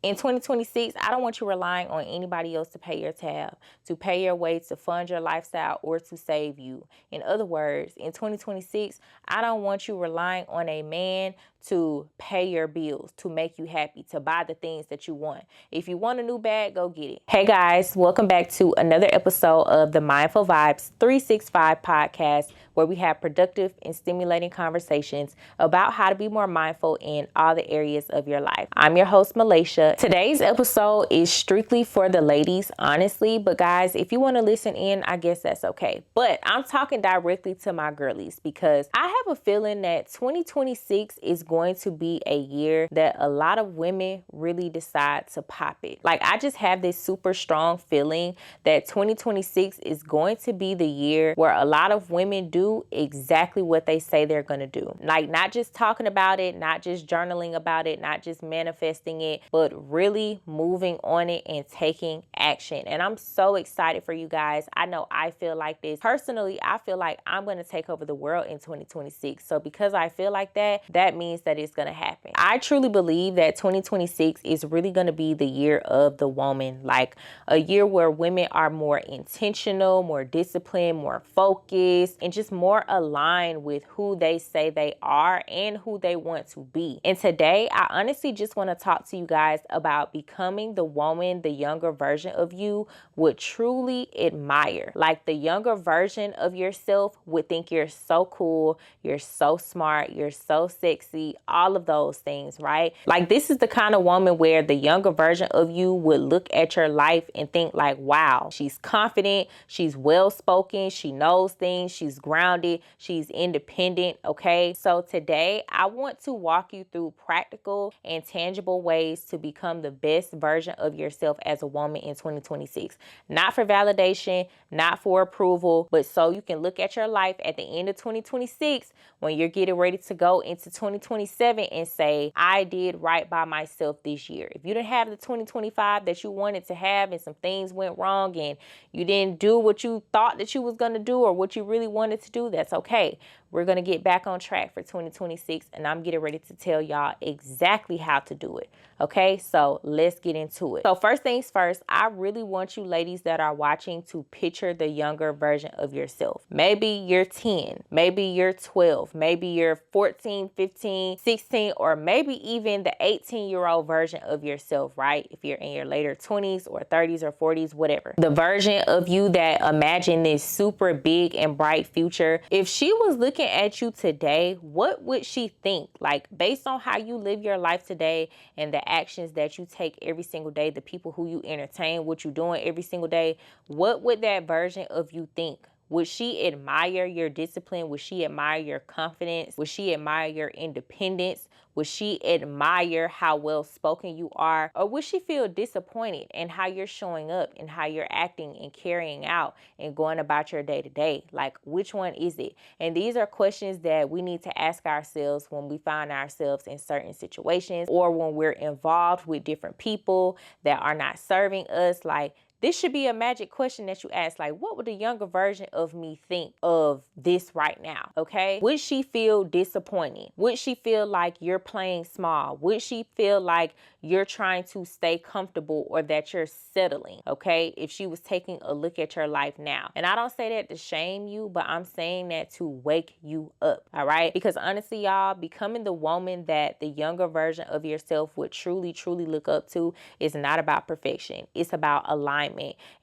In 2026, I don't want you relying on anybody else to pay your tab, to pay your way, to fund your lifestyle, or to save you. In other words, in 2026, I don't want you relying on a man to pay your bills, to make you happy, to buy the things that you want. If you want a new bag, go get it. Hey guys, welcome back to another episode of the Mindful Vibes 365 podcast, where we have productive and stimulating conversations about how to be more mindful in all the areas of your life. I'm your host, Malaysia. Today's episode is strictly for the ladies, honestly, but guys, if you want to listen in, I guess that's okay. But I'm talking directly to my girlies because I have a feeling that 2026 is going to be a year that a lot of women really decide to pop it. Like, I just have this super strong feeling that 2026 is going to be the year where a lot of women do exactly what they say they're going to do. Like, not just talking about it, not just journaling about it, not just manifesting it, but really moving on it and taking action. And I'm so excited for you guys. I know I feel like this. Personally, I feel like I'm going to take over the world in 2026. So because I feel like that, that means that it's going to happen. I truly believe that 2026 is really going to be the year of the woman, like a year where women are more intentional, more disciplined, more focused, and just more aligned with who they say they are and who they want to be. And today, I honestly just want to talk to you guys about becoming the woman the younger version of you would truly admire. Like, the younger version of yourself would think you're so cool, you're so smart, you're so sexy, all of those things, right? Like, this is the kind of woman where the younger version of you would look at your life and think like, wow, she's confident, she's well-spoken, she knows things, she's grounded, she's independent, okay? So today, I want to walk you through practical and tangible ways to become the best version of yourself as a woman in 2026. Not for validation, not for approval, but so you can look at your life at the end of 2026 when you're getting ready to go into 2027 and say, I did right by myself this year. If you didn't have the 2025 that you wanted to have and some things went wrong and you didn't do what you thought that you was going to do or what you really wanted to do, that's okay. We're going to get back on track for 2026, and I'm getting ready to tell y'all exactly how to do it. Okay, so let's get into it. So first things first, I really want you ladies that are watching to picture the younger version of yourself. Maybe you're 10, maybe you're 12, maybe you're 14, 15, 16, or maybe even the 18-year-old version of yourself, right? If you're in your later 20s or 30s or 40s, whatever. The version of you that imagine this super big and bright future. If she was looking at you today, what would she think? Like, based on how you live your life today and the actions that you take every single day, the people who you entertain, what you're doing every single day, what would that version of you think? Would she admire your discipline? Would she admire your confidence? Would she admire your independence? Would she admire how well spoken you are? Or would she feel disappointed in how you're showing up and how you're acting and carrying out and going about your day to day? Like, which one is it? And these are questions that we need to ask ourselves when we find ourselves in certain situations or when we're involved with different people that are not serving us. Like, this should be a magic question that you ask, like, what would the younger version of me think of this right now, okay? Would she feel disappointed? Would she feel like you're playing small? Would she feel like you're trying to stay comfortable or that you're settling, okay? If she was taking a look at your life now. And I don't say that to shame you, but I'm saying that to wake you up, all right? Because honestly, y'all, becoming the woman that the younger version of yourself would truly, truly look up to is not about perfection. It's about alignment.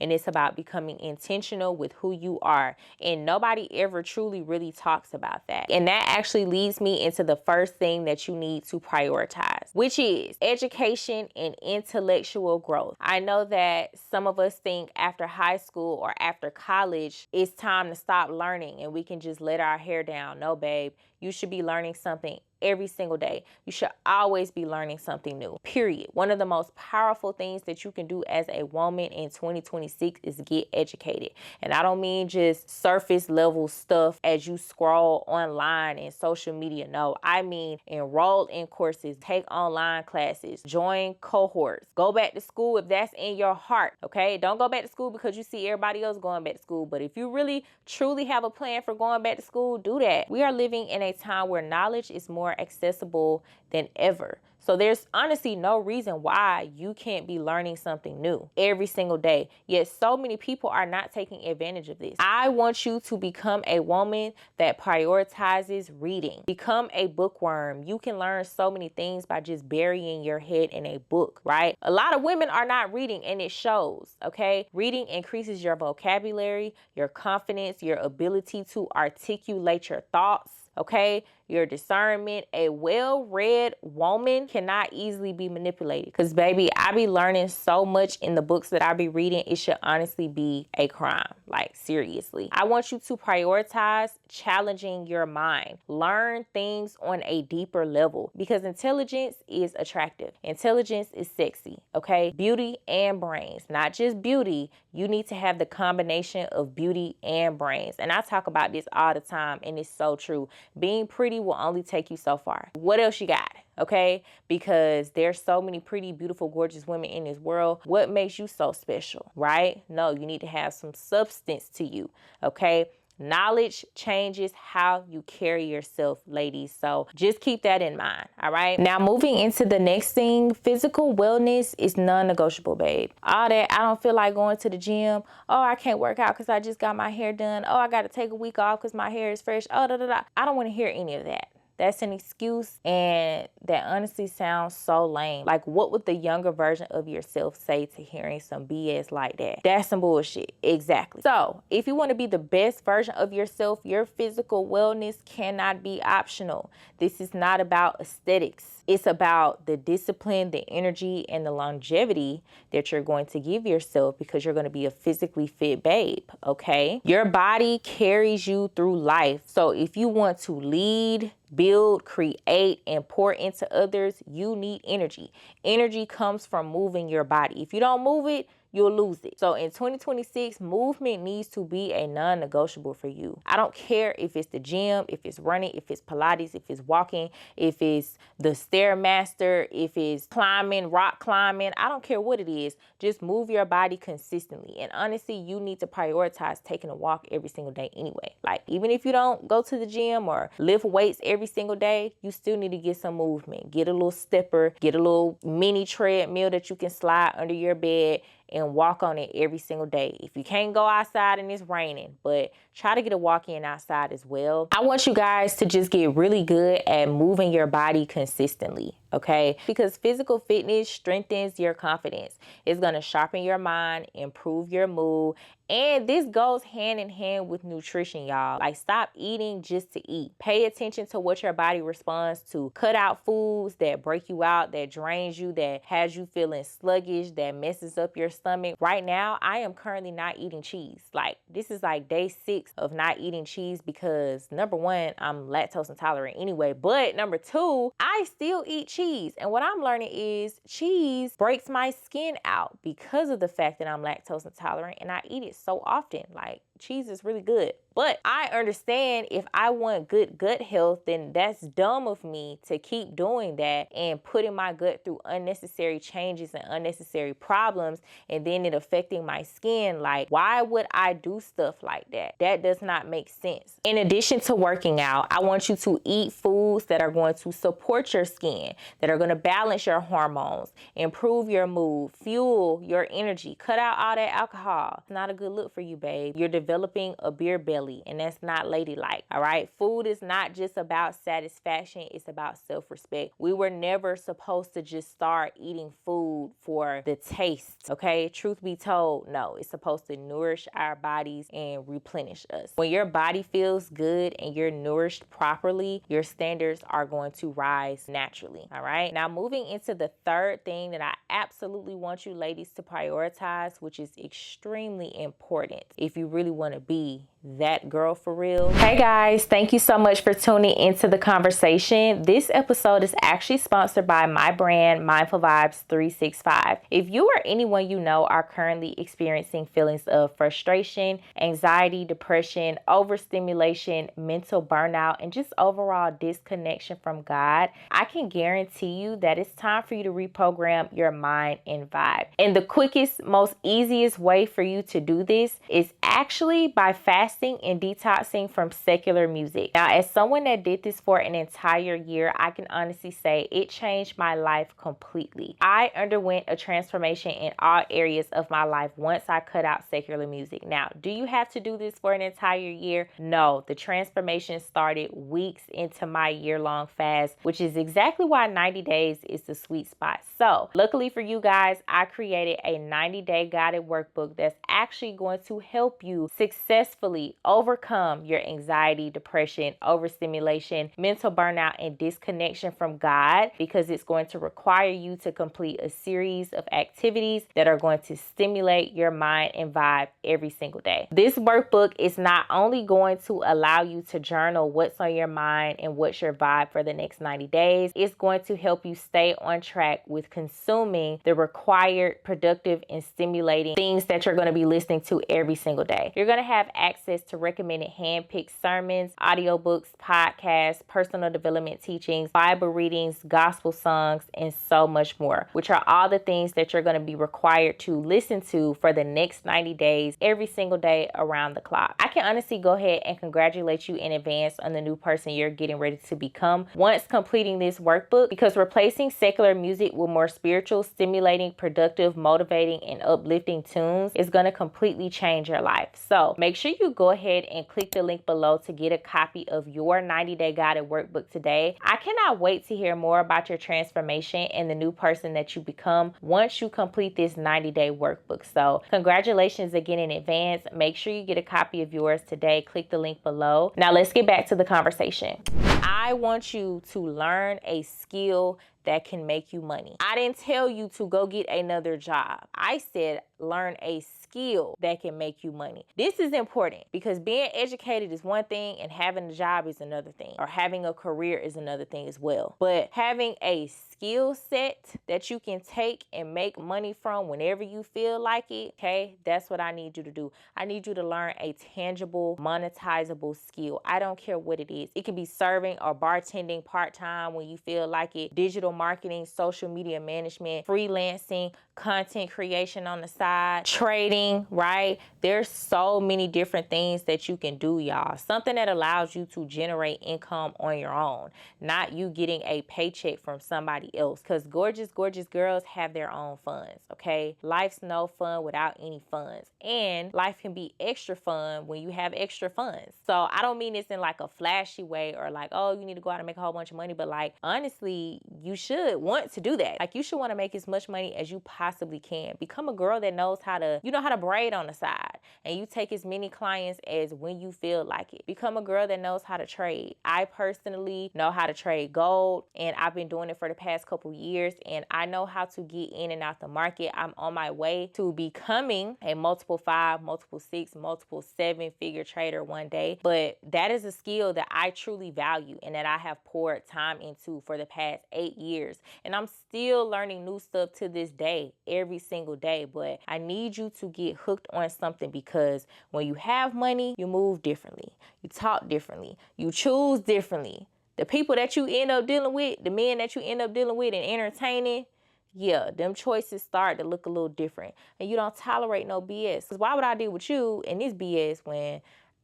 And it's about becoming intentional with who you are. And nobody ever truly really talks about that. And that actually leads me into the first thing that you need to prioritize, which is education and intellectual growth. I know that some of us think after high school or after college, it's time to stop learning and we can just let our hair down. No, babe, you should be learning something every single day. You should always be learning something new, period. One of the most powerful things that you can do as a woman in 2026 is get educated. And I don't mean just surface level stuff as you scroll online and social media. No, I mean enroll in courses, take online classes, join cohorts, go back to school if that's in your heart, okay? Don't go back to school because you see everybody else going back to school. But if you really, truly have a plan for going back to school, do that. We are living in a time where knowledge is more accessible than ever. So there's honestly no reason why you can't be learning something new every single day. Yet so many people are not taking advantage of this. I want you to become a woman that prioritizes reading. Become a bookworm. You can learn so many things by just burying your head in a book, right? A lot of women are not reading, and it shows, okay? Reading increases your vocabulary, your confidence, your ability to articulate your thoughts, okay? Your discernment. A well-read woman cannot easily be manipulated. Because, baby, I be learning so much in the books that I be reading, it should honestly be a crime. Like, seriously. I want you to prioritize challenging your mind. Learn things on a deeper level, because intelligence is attractive. Intelligence is sexy, okay? Beauty and brains. Not just beauty. You need to have the combination of beauty and brains. And I talk about this all the time, and it's so true. Being pretty will only take you so far. What else you got? Okay? Because there's so many pretty, beautiful, gorgeous women in this world. What makes you so special, right? No, you need to have some substance to you, okay? Knowledge changes how you carry yourself, ladies. So just keep that in mind, all right? Now, moving into the next thing, physical wellness is non-negotiable, babe. All that, I don't feel like going to the gym. Oh, I can't work out because I just got my hair done. Oh, I got to take a week off because my hair is fresh. Oh, da, da, da. I don't want to hear any of that. That's an excuse, and that honestly sounds so lame. Like, what would the younger version of yourself say to hearing some BS like that? That's some bullshit. Exactly. So, if you want to be the best version of yourself, your physical wellness cannot be optional. This is not about aesthetics. It's about the discipline, the energy, and the longevity that you're going to give yourself, because you're going to be a physically fit babe, okay? Your body carries you through life. So if you want to lead, build, create, and pour into others, you need energy. Energy comes from moving your body. If you don't move it, you'll lose it. So in 2026, movement needs to be a non-negotiable for you. I don't care if it's the gym, if it's running, if it's Pilates, if it's walking, if it's the Stairmaster, if it's climbing, rock climbing. I don't care what it is. Just move your body consistently. And honestly, you need to prioritize taking a walk every single day anyway. Like, even if you don't go to the gym or lift weights every single day, you still need to get some movement. Get a little stepper, get a little mini treadmill that you can slide under your bed and walk on it every single day. If you can't go outside and it's raining, but try to get a walk in outside as well. I want you guys to just get really good at moving your body consistently, okay? Because physical fitness strengthens your confidence. It's gonna sharpen your mind, improve your mood, and this goes hand in hand with nutrition, y'all. Like, stop eating just to eat. Pay attention to what your body responds to. Cut out foods that break you out, that drains you, that has you feeling sluggish, that messes up your stomach. Right now, I am currently not eating cheese. Like, this is like day 6 of not eating cheese because, number one, I'm lactose intolerant anyway. But number 2, I still eat cheese. And what I'm learning is cheese breaks my skin out because of the fact that I'm lactose intolerant and I eat it so often. Like, cheese is really good. But I understand if I want good gut health, then that's dumb of me to keep doing that and putting my gut through unnecessary changes and unnecessary problems, and then it affecting my skin. Like, why would I do stuff like that? That does not make sense. In addition to working out, I want you to eat foods that are going to support your skin, that are going to balance your hormones, improve your mood, fuel your energy. Cut out all that alcohol. It's not a good look for you, babe. You're developing a beer belly, and that's not ladylike, all right? Food is not just about satisfaction, it's about self-respect. We were never supposed to just start eating food for the taste, okay? Truth be told, no, it's supposed to nourish our bodies and replenish us. When your body feels good and you're nourished properly, your standards are going to rise naturally, all right? Now, moving into the third thing that I absolutely want you ladies to prioritize, which is extremely important if you really want to be that girl for real. Hey guys, thank you so much for tuning into the conversation. This episode is actually sponsored by my brand, Mindful Vibes 365. If you or anyone you know are currently experiencing feelings of frustration, anxiety, depression, overstimulation, mental burnout, and just overall disconnection from God, I can guarantee you that it's time for you to reprogram your mind and vibe. And the quickest, most easiest way for you to do this is actually especially by fasting and detoxing from secular music. Now, as someone that did this for an entire year, I can honestly say it changed my life completely. I underwent a transformation in all areas of my life once I cut out secular music. Now, do you have to do this for an entire year? No, the transformation started weeks into my year-long fast, which is exactly why 90 days is the sweet spot. So, luckily for you guys, I created a 90-day guided workbook that's actually going to help you successfully overcome your anxiety, depression, overstimulation, mental burnout, and disconnection from God, because it's going to require you to complete a series of activities that are going to stimulate your mind and vibe every single day. This workbook is not only going to allow you to journal what's on your mind and what's your vibe for the next 90 days, it's going to help you stay on track with consuming the required productive and stimulating things that you're going to be listening to every single day. You're going to have access to recommended hand-picked sermons, audiobooks, podcasts, personal development teachings, Bible readings, gospel songs, and so much more, which are all the things that you're going to be required to listen to for the next 90 days, every single day around the clock. I can honestly go ahead and congratulate you in advance on the new person you're getting ready to become once completing this workbook, because replacing secular music with more spiritual, stimulating, productive, motivating, and uplifting tunes is going to completely change your life. So make sure you go ahead and click the link below to get a copy of your 90-day guided workbook today. I cannot wait to hear more about your transformation and the new person that you become once you complete this 90-day workbook. So congratulations again in advance. Make sure you get a copy of yours today. Click the link below. Now let's get back to the conversation. I want you to learn a skill that can make you money. I didn't tell you to go get another job. I said learn a skill that can make you money. This is important because being educated is one thing and having a job is another thing, or having a career is another thing as well. But having a skill set that you can take and make money from whenever you feel like it, okay, that's what I need you to do. I need you to learn a tangible, monetizable skill. I don't care what it is. It can be serving or bartending part-time when you feel like it, digital marketing, social media management, freelancing, content creation on the side, trading, right? There's so many different things that you can do, y'all. Something that allows you to generate income on your own, not you getting a paycheck from somebody else, because gorgeous, gorgeous girls have their own funds, okay? Life's no fun without any funds, and life can be extra fun when you have extra funds. So I don't mean this in like a flashy way or like, oh, you need to go out and make a whole bunch of money, but like, honestly, you should want to do that. Like, you should want to make as much money as you possibly can. Become a girl that knows how to, you know how to braid on the side, and you take as many clients as when you feel like it. Become a girl that knows how to trade. I personally know how to trade gold, and I've been doing it for the past couple years, and I know how to get in and out the market. I'm on my way to becoming a multiple 5, multiple 6, multiple 7-figure trader one day. But that is a skill that I truly value and that I have poured time into for the past 8 years. And I'm still learning new stuff to this day, every single day. But I need you to get hooked on something, because when you have money, you move differently. You talk differently. You choose differently. The people that you end up dealing with, the men that you end up dealing with and entertaining, yeah, them choices start to look a little different. And you don't tolerate no BS. Because why would I deal with you in this BS when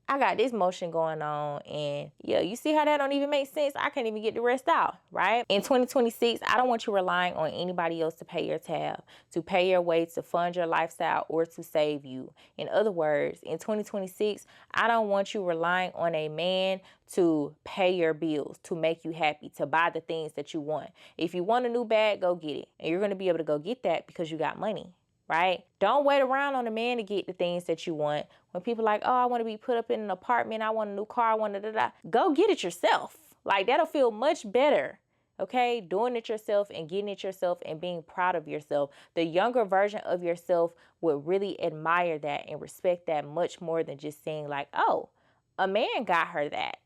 I got this motion going on? And yeah, you see how that don't even make sense? I can't even get the rest out, right? In 2026, I don't want you relying on anybody else to pay your tab, to pay your way, to fund your lifestyle, or to save you. In other words, in 2026, I don't want you relying on a man to pay your bills, to make you happy, to buy the things that you want. If you want a new bag, go get it. And you're going to be able to go get that because you got money, right? Don't wait around on a man to get the things that you want. When people are like, oh, I want to be put up in an apartment, I want a new car, I want da-da-da. Go get it yourself. Like, that'll feel much better, okay? Doing it yourself and getting it yourself and being proud of yourself. The younger version of yourself would really admire that and respect that much more than just saying like, oh, a man got her that.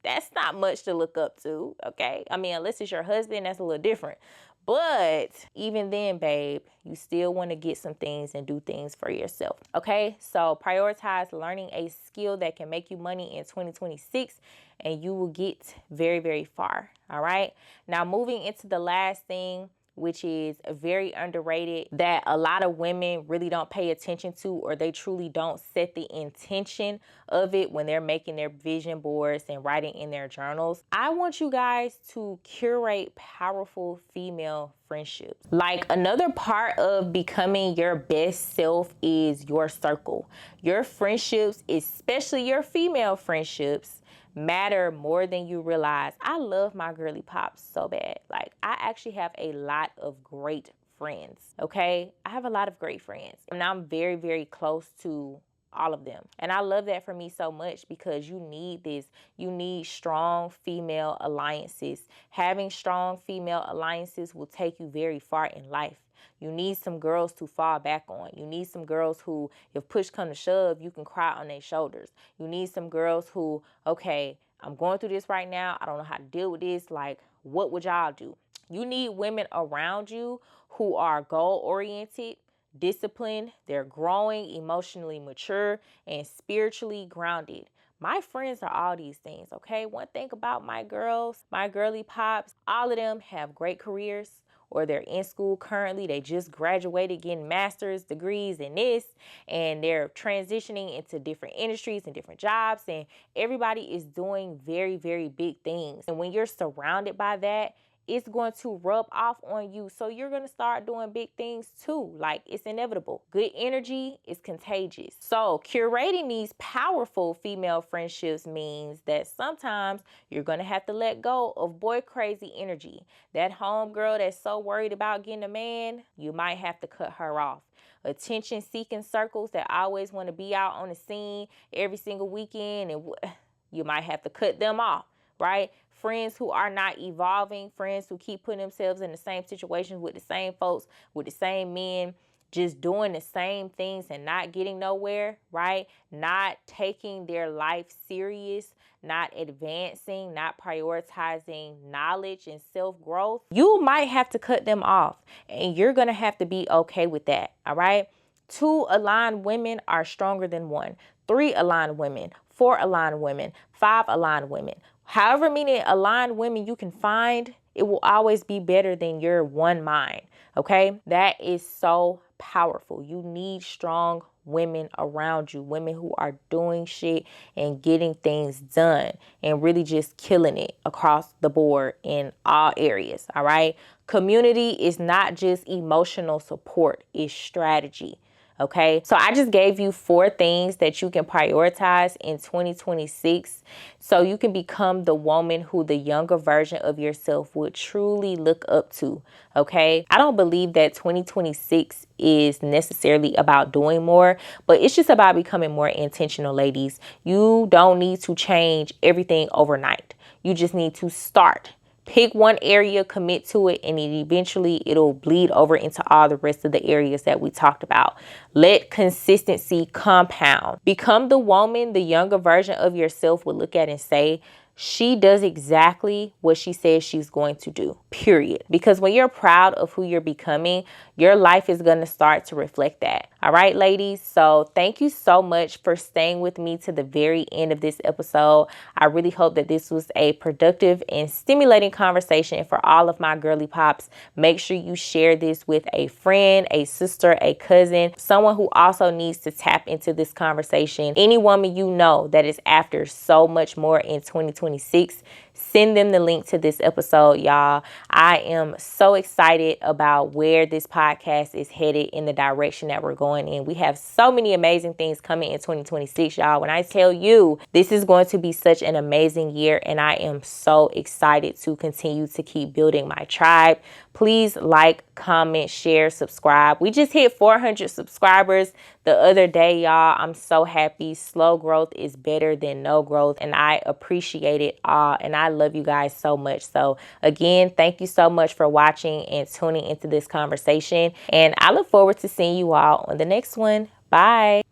That's not much to look up to, okay? I mean, unless it's your husband, that's a little different. But even then, babe, you still want to get some things and do things for yourself, okay? So prioritize learning a skill that can make you money in 2026, and you will get very, very far, all right? Now, moving into the last thing, which is very underrated, that a lot of women really don't pay attention to, or they truly don't set the intention of it when they're making their vision boards and writing in their journals. I want you guys to curate powerful female friendships. Like, another part of becoming your best self is your circle. Your friendships, especially your female friendships, matter more than you realize. I love my girly pops so bad. Like, I actually have a lot of great friends, okay? I have a lot of great friends, and I'm very, very close to all of them. And I love that for me so much, because you need this. You need strong female alliances. Having strong female alliances will take you very far in life. You need some girls to fall back on. You need some girls who, if push come to shove, you can cry on their shoulders. You need some girls who, okay, I'm going through this right now. I don't know how to deal with this. Like, what would y'all do? You need women around you who are goal-oriented, disciplined, they're growing, emotionally mature, and spiritually grounded. My friends are all these things, okay? One thing about my girls, my girly pops, all of them have great careers, or they're in school currently. They just graduated getting master's degrees in this, and they're transitioning into different industries and different jobs, and everybody is doing very, very big things. And when you're surrounded by that, it's going to rub off on you. So you're going to start doing big things too. Like, it's inevitable. Good energy is contagious. So curating these powerful female friendships means that sometimes you're going to have to let go of boy crazy energy. That homegirl that's so worried about getting a man, you might have to cut her off. Attention seeking circles that always want to be out on the scene every single weekend, and you might have to cut them off, right? Friends who are not evolving, friends who keep putting themselves in the same situations with the same folks, with the same men, just doing the same things and not getting nowhere, right? Not taking their life serious, not advancing, not prioritizing knowledge and self-growth. You might have to cut them off, and you're going to have to be okay with that, all right? 2 aligned women are stronger than 1. 3 aligned women, 4 aligned women, 5 aligned women. However many aligned women you can find, it will always be better than your one mind, okay? That is so powerful. You need strong women around you, women who are doing shit and getting things done and really just killing it across the board in all areas, all right? Community is not just emotional support, it's strategy. Okay, so I just gave you 4 things that you can prioritize in 2026 so you can become the woman who the younger version of yourself would truly look up to. Okay, I don't believe that 2026 is necessarily about doing more, but it's just about becoming more intentional, ladies. You don't need to change everything overnight. You just need to start. Pick one area, commit to it, and then eventually it'll bleed over into all the rest of the areas that we talked about. Let consistency compound. Become the woman the younger version of yourself would look at and say, she does exactly what she says she's going to do, period. Because when you're proud of who you're becoming, your life is going to start to reflect that. All right, ladies. So thank you so much for staying with me to the very end of this episode. I really hope that this was a productive and stimulating conversation for all of my girly pops. Make sure you share this with a friend, a sister, a cousin, someone who also needs to tap into this conversation. Any woman you know that is after so much more in 2026, send them the link to this episode, y'all. I am so excited about where this podcast is headed in the direction that we're going in. We have so many amazing things coming in 2026, y'all. When I tell you, this is going to be such an amazing year, and I am so excited to continue to keep building my tribe. Please like, comment, share, subscribe. We just hit 400 subscribers the other day, y'all. I'm so happy. Slow growth is better than no growth, and I appreciate it all, and I love you guys so much. So again, thank you so much for watching and tuning into this conversation, and I look forward to seeing you all on the next one. Bye.